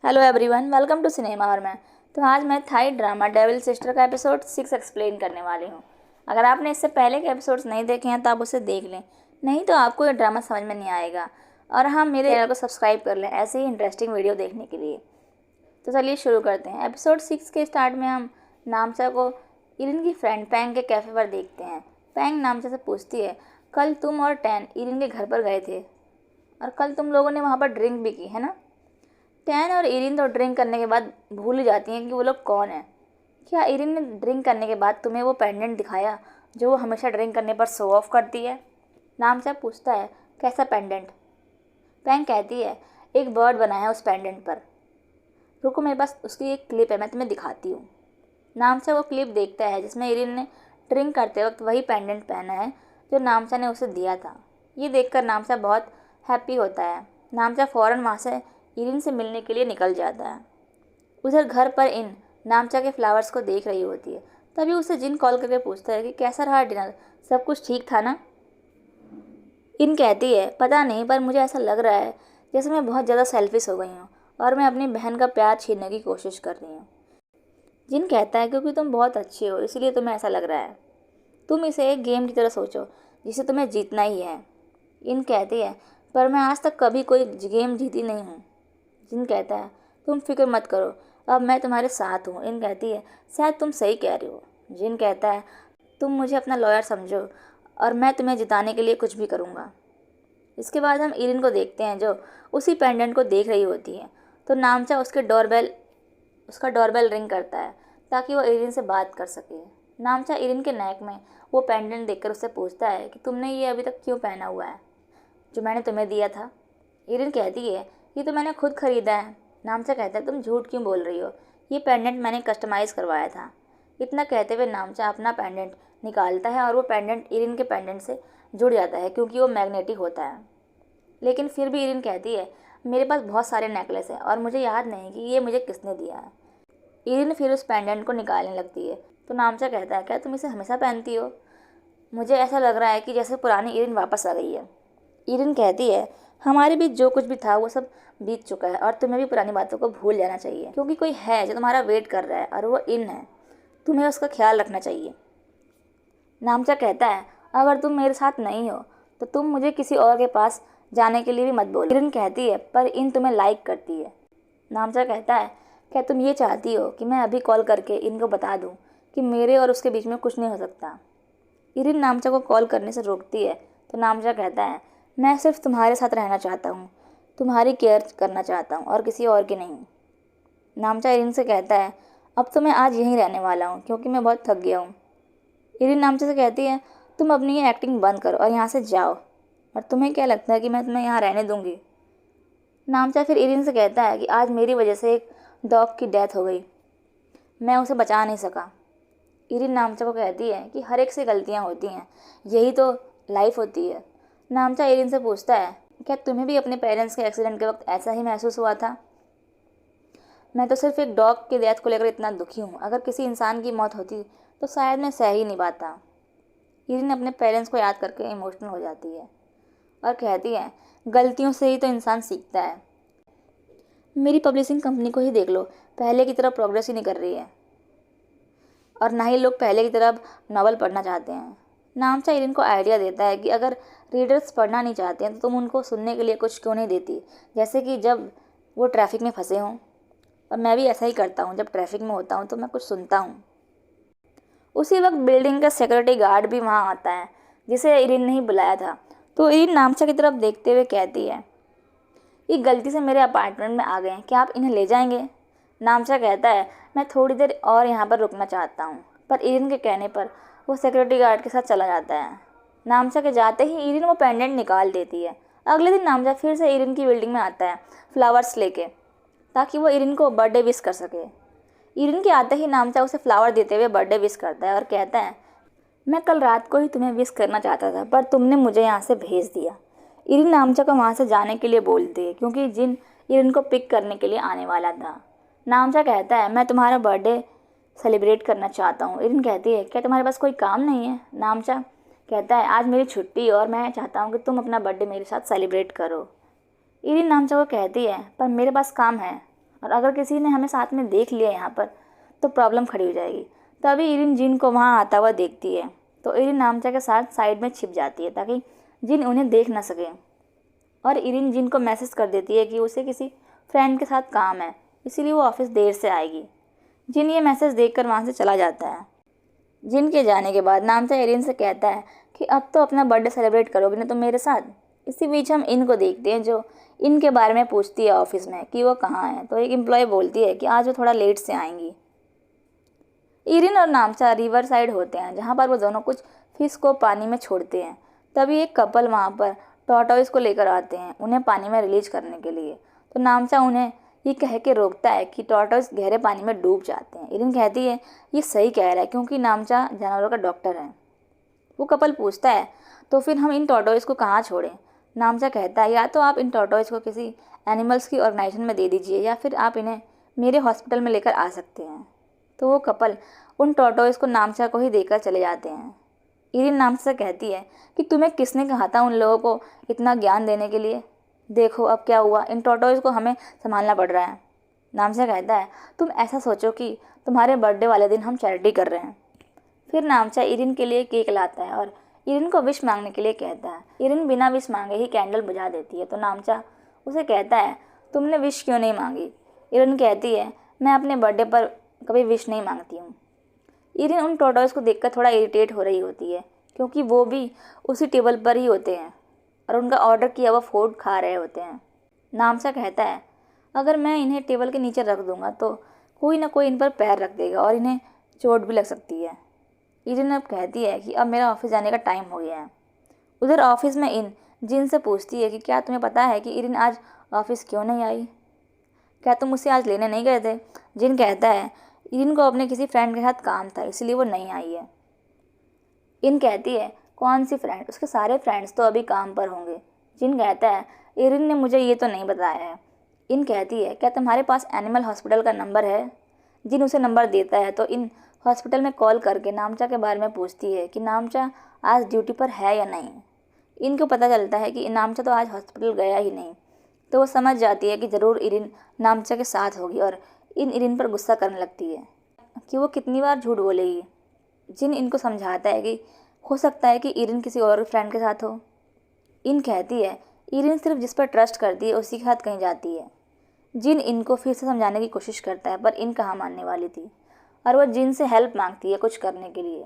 Hello everyone, welcome to cinema और तो आज मैं थाई ड्रामा डेविल सिस्टर का एपिसोड 6 एक्सप्लेन करने वाली हूँ। अगर आपने इससे पहले के एपिसोड्स नहीं देखे हैं तो आप उसे देख लें, नहीं तो आपको ये ड्रामा समझ में नहीं आएगा। और हाँ, मेरे चैनल को सब्सक्राइब कर लें ऐसे ही इंटरेस्टिंग वीडियो देखने के लिए। तो चलिए शुरू करते हैं। एपिसोड 6 के स्टार्ट में हम नामचा को इरिन की फ्रेंड पैंग के कैफ़े पर देखते हैं। पैंग नामचा से पूछती है, कल तुम और टैन इरिन के घर पर गए थे और कल तुम लोगों ने वहाँ पर ड्रिंक भी की है ना। टैन और इरिन तो ड्रिंक करने के बाद भूल ही जाती हैं कि वो लोग कौन है। क्या इरिन ने ड्रिंक करने के बाद तुम्हें वो पेंडेंट दिखाया जो वो हमेशा ड्रिंक करने पर शो ऑफ करती है? नामचा पूछता है, कैसा पेंडेंट? पैंग कहती है, एक बर्ड बना है उस पेंडेंट पर। रुको, मेरे पास उसकी एक क्लिप है, मैं तुम्हें दिखाती हूँ। नामचा वो क्लिप देखता है जिसमें इरिन ने ड्रिंक करते वक्त वही पेंडेंट पहना है जो नामचा ने उसे दिया था। ये देखकर नामचा बहुत हैप्पी होता है। नामचा फ़ौरन वहाँ से इरिन से मिलने के लिए निकल जाता है। उधर घर पर इन नामचा के फ्लावर्स को देख रही होती है। तभी उसे जिन कॉल करके पूछता है कि कैसा रहा डिनर, सब कुछ ठीक था ना। इन कहती है, पता नहीं, पर मुझे ऐसा लग रहा है जैसे मैं बहुत ज़्यादा सेल्फिश हो गई हूँ और मैं अपनी बहन का प्यार छीनने की कोशिश कर रही हूँ। जिन कहता है, क्योंकि तुम बहुत अच्छी हो इसलिए तुम्हें ऐसा लग रहा है। तुम इसे एक गेम की तरह सोचो जिसे तुम्हें जीतना ही है। इन कहती है, पर मैं आज तक कभी कोई गेम जीती नहीं हूँ। जिन कहता है, तुम फिक्र मत करो, अब मैं तुम्हारे साथ हूँ। इन कहती है, शायद तुम सही कह रही हो। जिन कहता है, तुम मुझे अपना लॉयर समझो और मैं तुम्हें जिताने के लिए कुछ भी करूँगा। इसके बाद हम इरिन को देखते हैं जो उसी पेंडेंट को देख रही होती है। तो नामचा उसका डोरबेल रिंग करता है ताकि वो इरिन से बात कर सके। नामचा इरिन के नेक में वो पेंडेंट देखकर उससे पूछता है कि तुमने ये अभी तक क्यों पहना हुआ है जो मैंने तुम्हें दिया था। इरिन कहती है, ये तो मैंने खुद खरीदा है। नामचा कहता है, तुम झूठ क्यों बोल रही हो, ये पेंडेंट मैंने कस्टमाइज़ करवाया था। इतना कहते हुए नामचा अपना पेंडेंट निकालता है और वो पेंडेंट इरिन के पेंडेंट से जुड़ जाता है क्योंकि वो मैग्नेटिक होता है। लेकिन फिर भी इरिन कहती है, मेरे पास बहुत सारे नेकलेस हैं और मुझे याद नहीं कि ये मुझे किसने दिया है। इरिन फिर उस पेंडेंट को निकालने लगती है। तो नामचा कहता है, क्या तुम इसे हमेशा पहनती हो? मुझे ऐसा लग रहा है कि जैसे पुरानी इरिन वापस आ गई है। इरिन कहती है, हमारे बीच जो कुछ भी था वो सब बीत चुका है और तुम्हें भी पुरानी बातों को भूल जाना चाहिए, क्योंकि कोई है जो तुम्हारा वेट कर रहा है और वो इन है। तुम्हें उसका ख्याल रखना चाहिए। नामचा कहता है, अगर तुम मेरे साथ नहीं हो तो तुम मुझे किसी और के पास जाने के लिए भी मत बोलो। इरिन कहती है, पर इन तुम्हें लाइक करती है। नामचा कहता है, क्या तुम ये चाहती हो कि मैं अभी कॉल करके इनको बता दूं कि मेरे और उसके बीच में कुछ नहीं हो सकता? इरिन नामचा को कॉल करने से रोकती है। तो नामचा कहता है, मैं सिर्फ तुम्हारे साथ रहना चाहता हूँ, तुम्हारी केयर करना चाहता हूँ और किसी और की नहीं। नामचा इरिन से कहता है, अब तो मैं आज यहीं रहने वाला हूँ क्योंकि मैं बहुत थक गया हूँ। इरिन नामचा से कहती है, तुम अपनी ये एक्टिंग बंद करो और यहाँ से जाओ। और तुम्हें क्या लगता है कि मैं तुम्हें यहाँ रहने दूँगी? नामचा फिर इरिन से कहता है कि आज मेरी वजह से एक डॉग की डेथ हो गई, मैं उसे बचा नहीं सका। इरिन नामचा को कहती है कि हर एक से गलतियाँ होती हैं, यही तो लाइफ होती है। नामचा इरिन से पूछता है, क्या तुम्हें भी अपने पेरेंट्स के एक्सीडेंट के वक्त ऐसा ही महसूस हुआ था? मैं तो सिर्फ एक डॉग की डेथ को लेकर इतना दुखी हूँ, अगर किसी इंसान की मौत होती तो शायद मैं सह ही नहीं पाता। इरिन अपने पेरेंट्स को याद करके इमोशनल हो जाती है और कहती है, गलतियों से ही तो इंसान सीखता है। मेरी पब्लिशिंग कंपनी को ही देख लो, पहले की तरह प्रोग्रेस ही नहीं कर रही है और ना ही लोग पहले की तरह नावल पढ़ना चाहते हैं। नामचा इरिन को आइडिया देता है कि अगर रीडर्स पढ़ना नहीं चाहते हैं तो तुम उनको सुनने के लिए कुछ क्यों नहीं देती, जैसे कि जब वो ट्रैफिक में फंसे हों। और मैं भी ऐसा ही करता हूँ, जब ट्रैफिक में होता हूँ तो मैं कुछ सुनता हूँ। उसी वक्त बिल्डिंग का सिक्योरिटी गार्ड भी वहाँ आता है जिसे इरिन ने ही बुलाया था। तो इरिन नामचा की तरफ देखते हुए कहती है, ये गलती से मेरे अपार्टमेंट में आ गए हैं, क्या आप इन्हें ले जाएंगे? नामचा कहता है, मैं थोड़ी देर और यहाँ पर रुकना चाहता हूँ। पर इरिन के कहने पर वो सिक्योरिटी गार्ड के साथ चला जाता है। नामचा के जाते ही इरिन वो पेंडेंट निकाल देती है। अगले दिन नामचा फिर से इरिन की बिल्डिंग में आता है फ्लावर्स लेके, ताकि वो इरिन को बर्थडे विश कर सके। इरिन के आते ही नामचा उसे फ्लावर देते हुए बर्थडे विश करता है और कहता है, मैं कल रात को ही तुम्हें विश करना चाहता था पर तुमने मुझे यहाँ से भेज दिया। इरिन नामचा को वहाँ से जाने के लिए बोलती है क्योंकि जिन इरिन को पिक करने के लिए आने वाला था। नामचा कहता है, मैं तुम्हारा बर्थडे सेलिब्रेट करना चाहता हूँ। इरिन कहती है, क्या तुम्हारे पास कोई काम नहीं है? नामचा कहता है, आज मेरी छुट्टी और मैं चाहता हूँ कि तुम अपना बर्थडे मेरे साथ सेलिब्रेट करो। इरिन नामचा को कहती है, पर मेरे पास काम है, और अगर किसी ने हमें साथ में देख लिया यहाँ पर तो प्रॉब्लम खड़ी हो जाएगी। तभी इरिन जिन को वहाँ आता हुआ देखती है तो इरिन नामचा के साथ साइड में छिप जाती है ताकि जिन उन्हें देख ना सके। और इरिन जिन को मैसेज कर देती है कि उसे किसी फ्रेंड के साथ काम है, इसीलिए वो ऑफिस देर से आएगी। जिन ये मैसेज देखकर वहाँ से चला जाता है। जिन के जाने के बाद नामचा इरिन से कहता है कि अब तो अपना बर्थडे सेलिब्रेट करोगे ना तुम मेरे साथ। इसी बीच हम इन को देखते हैं जो इनके बारे में पूछती है ऑफिस में कि वो कहाँ है। तो एक एम्प्लॉय बोलती है कि आज वो थोड़ा लेट से आएंगी। इरिन और नामचा रिवर साइड होते हैं जहाँ पर वो दोनों कुछ फिश को पानी में छोड़ते हैं। तभी एक कपल वहाँ पर टॉर्टोइस को लेकर आते हैं उन्हें पानी में रिलीज करने के लिए। तो नामचा उन्हें ये कह के रोकता है कि टॉर्टोइस गहरे पानी में डूब जाते हैं। इरिन कहती है ये सही कह रहा है क्योंकि नामचा जानवरों का डॉक्टर है। वो कपल पूछता है तो फिर हम इन टॉर्टोइस को कहाँ छोड़ें। नामचा कहता है या तो आप इन टॉर्टोइस को किसी एनिमल्स की ऑर्गेनाइजेशन में दे दीजिए या फिर आप इन्हें मेरे हॉस्पिटल में लेकर आ सकते हैं। तो वो कपल उन टॉर्टोइस को नामचा को ही देकर चले जाते हैं। इरिन नामचा से कहती है कि तुम्हें किसने कहा था उन लोगों को इतना ज्ञान देने के लिए। देखो अब क्या हुआ, इन टॉर्टोइस को हमें संभालना पड़ रहा है। नामचा कहता है तुम ऐसा सोचो कि तुम्हारे बर्थडे वाले दिन हम चैरिटी कर रहे हैं। फिर नामचा इरिन के लिए केक लाता है और इरिन को विश मांगने के लिए कहता है। इरिन बिना विश मांगे ही कैंडल बुझा देती है। तो नामचा उसे कहता है तुमने विश क्यों नहीं मांगी। इरिन कहती है मैं अपने बर्थडे पर कभी विश नहीं मांगती हूँ। इरिन उन टॉर्टोइस को देखकर थोड़ा इरिटेट हो रही होती है क्योंकि वो भी उसी टेबल पर ही होते हैं और उनका ऑर्डर किया हुआ फूड खा रहे होते हैं। नामचा कहता है अगर मैं इन्हें टेबल के नीचे रख दूंगा तो कोई ना कोई इन पर पैर रख देगा और इन्हें चोट भी लग सकती है। इरिन अब कहती है कि अब मेरा ऑफिस जाने का टाइम हो गया है। उधर ऑफिस में इन जिन से पूछती है कि क्या तुम्हें पता है कि इरिन आज ऑफिस क्यों नहीं आई, क्या तुम उसे आज लेने नहीं गए थे। जिन कहता है इरिन को अपने किसी फ्रेंड के साथ काम था इसलिए वो नहीं आई है। इन कहती है कौन सी फ्रेंड, उसके सारे फ्रेंड्स तो अभी काम पर होंगे। जिन कहता है इरिन ने मुझे ये तो नहीं बताया है। इन कहती है क्या तुम्हारे पास एनिमल हॉस्पिटल का नंबर है। जिन उसे नंबर देता है तो इन हॉस्पिटल में कॉल करके नामचा के बारे में पूछती है कि नामचा आज ड्यूटी पर है या नहीं। इनको पता चलता है कि नामचा तो आज हॉस्पिटल गया ही नहीं। तो वो समझ जाती है कि ज़रूर इरिन नामचा के साथ होगी और इरिन पर गुस्सा करने लगती है कि वो कितनी बार झूठ बोलेगी। जिन इनको समझाता है कि हो सकता है कि इरिन किसी और फ्रेंड के साथ हो। इन कहती है इरिन सिर्फ जिस पर ट्रस्ट करती है उसी के साथ कहीं जाती है। जिन इनको फिर से समझाने की कोशिश करता है पर इन कहाँ मानने वाली थी और वह जिन से हेल्प मांगती है कुछ करने के लिए।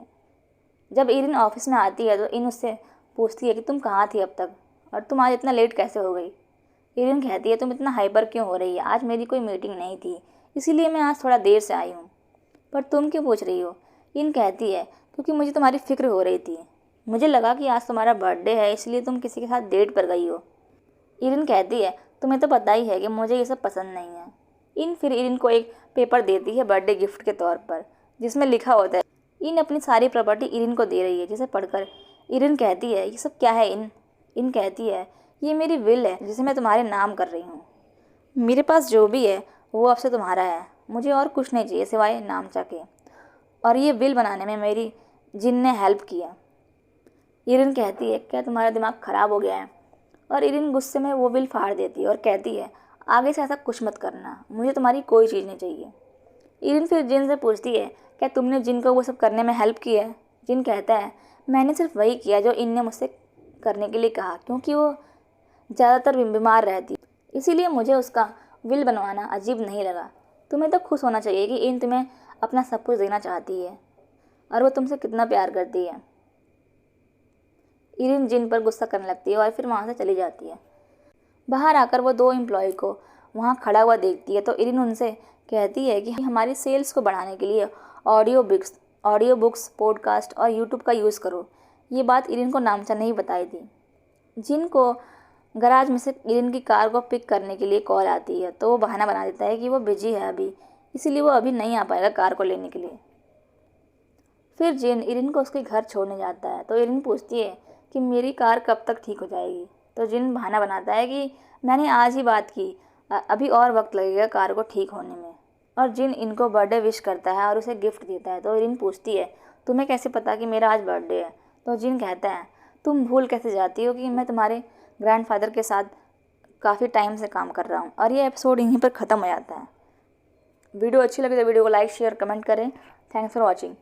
जब इरिन ऑफिस में आती है तो इन उससे पूछती है कि तुम कहाँ थी अब तक और तुम आज इतना लेट कैसे हो गई। इरिन कहती है तुम इतना हाइपर क्यों हो रही है, आज मेरी कोई मीटिंग नहीं थी इसीलिए मैं आज थोड़ा देर से आई हूँ। पर तुम क्यों पूछ रही हो। इन कहती है क्योंकि मुझे तुम्हारी फिक्र हो रही थी, मुझे लगा कि आज तुम्हारा बर्थडे है इसलिए तुम किसी के साथ डेट पर गई हो। इरिन कहती है तुम्हें तो पता ही है कि मुझे ये सब पसंद नहीं है। इन फिर इरिन को एक पेपर देती है बर्थडे गिफ्ट के तौर पर जिसमें लिखा होता है इन अपनी सारी प्रॉपर्टी इरिन को दे रही है। जिसे पढ़कर इरिन कहती है ये सब क्या है। इन कहती है ये मेरी विल है जिसे मैं तुम्हारे नाम कर रही हूँ। मेरे पास जो भी है वो अब से तुम्हारा है, मुझे और कुछ नहीं चाहिए सिवाय नामचा के। और ये विल बनाने में मेरी जिन ने हेल्प किया। इरिन कहती है क्या तुम्हारा दिमाग ख़राब हो गया है। और इरिन गुस्से में वो विल फाड़ देती है और कहती है आगे से ऐसा कुछ मत करना, मुझे तुम्हारी कोई चीज़ नहीं चाहिए। इरिन फिर जिन से पूछती है क्या तुमने जिन को वो सब करने में हेल्प की है। जिन कहता है मैंने सिर्फ वही किया जो इन ने मुझसे करने के लिए कहा क्योंकि वो ज़्यादातर बीमार रहती इसीलिए मुझे उसका विल बनवाना अजीब नहीं लगा। तुम्हें तो खुश होना चाहिए कि इन तुम्हें अपना सब कुछ देना चाहती है और वो तुमसे कितना प्यार करती है। इरिन जिन पर गुस्सा करने लगती है और फिर वहाँ से चली जाती है। बाहर आकर वो दो एम्प्लॉय को वहाँ खड़ा हुआ देखती है तो इरिन उनसे कहती है कि हमारी सेल्स को बढ़ाने के लिए ऑडियो बुक्स पॉडकास्ट और यूट्यूब का यूज़ करो। ये बात इरिन को नामचा नहीं बताई थी। जिन को गराज में से इरिन की कार को पिक करने के लिए कॉल आती है तो वो बहाना बना देता है कि वो बिजी है अभी, इसीलिए वो अभी नहीं आ पाएगा कार को लेने के लिए। फिर जिन इरिन को उसके घर छोड़ने जाता है तो इरिन पूछती है कि मेरी कार कब तक ठीक हो जाएगी। तो जिन बहाना बनाता है कि मैंने आज ही बात की, अभी और वक्त लगेगा कार को ठीक होने में। और जिन इनको बर्थडे विश करता है और उसे गिफ्ट देता है तो इरिन पूछती है तुम्हें कैसे पता कि मेरा आज बर्थडे है। तो जिन कहता है तुम भूल कैसे जाती हो कि मैं तुम्हारे ग्रैंडफादर के साथ काफ़ी टाइम से काम कर रहा हूँ। और ये एपिसोड यहीं पर ख़त्म हो जाता है। वीडियो अच्छी लगी तो वीडियो को लाइक शेयर कमेंट करें। Thanks for watching.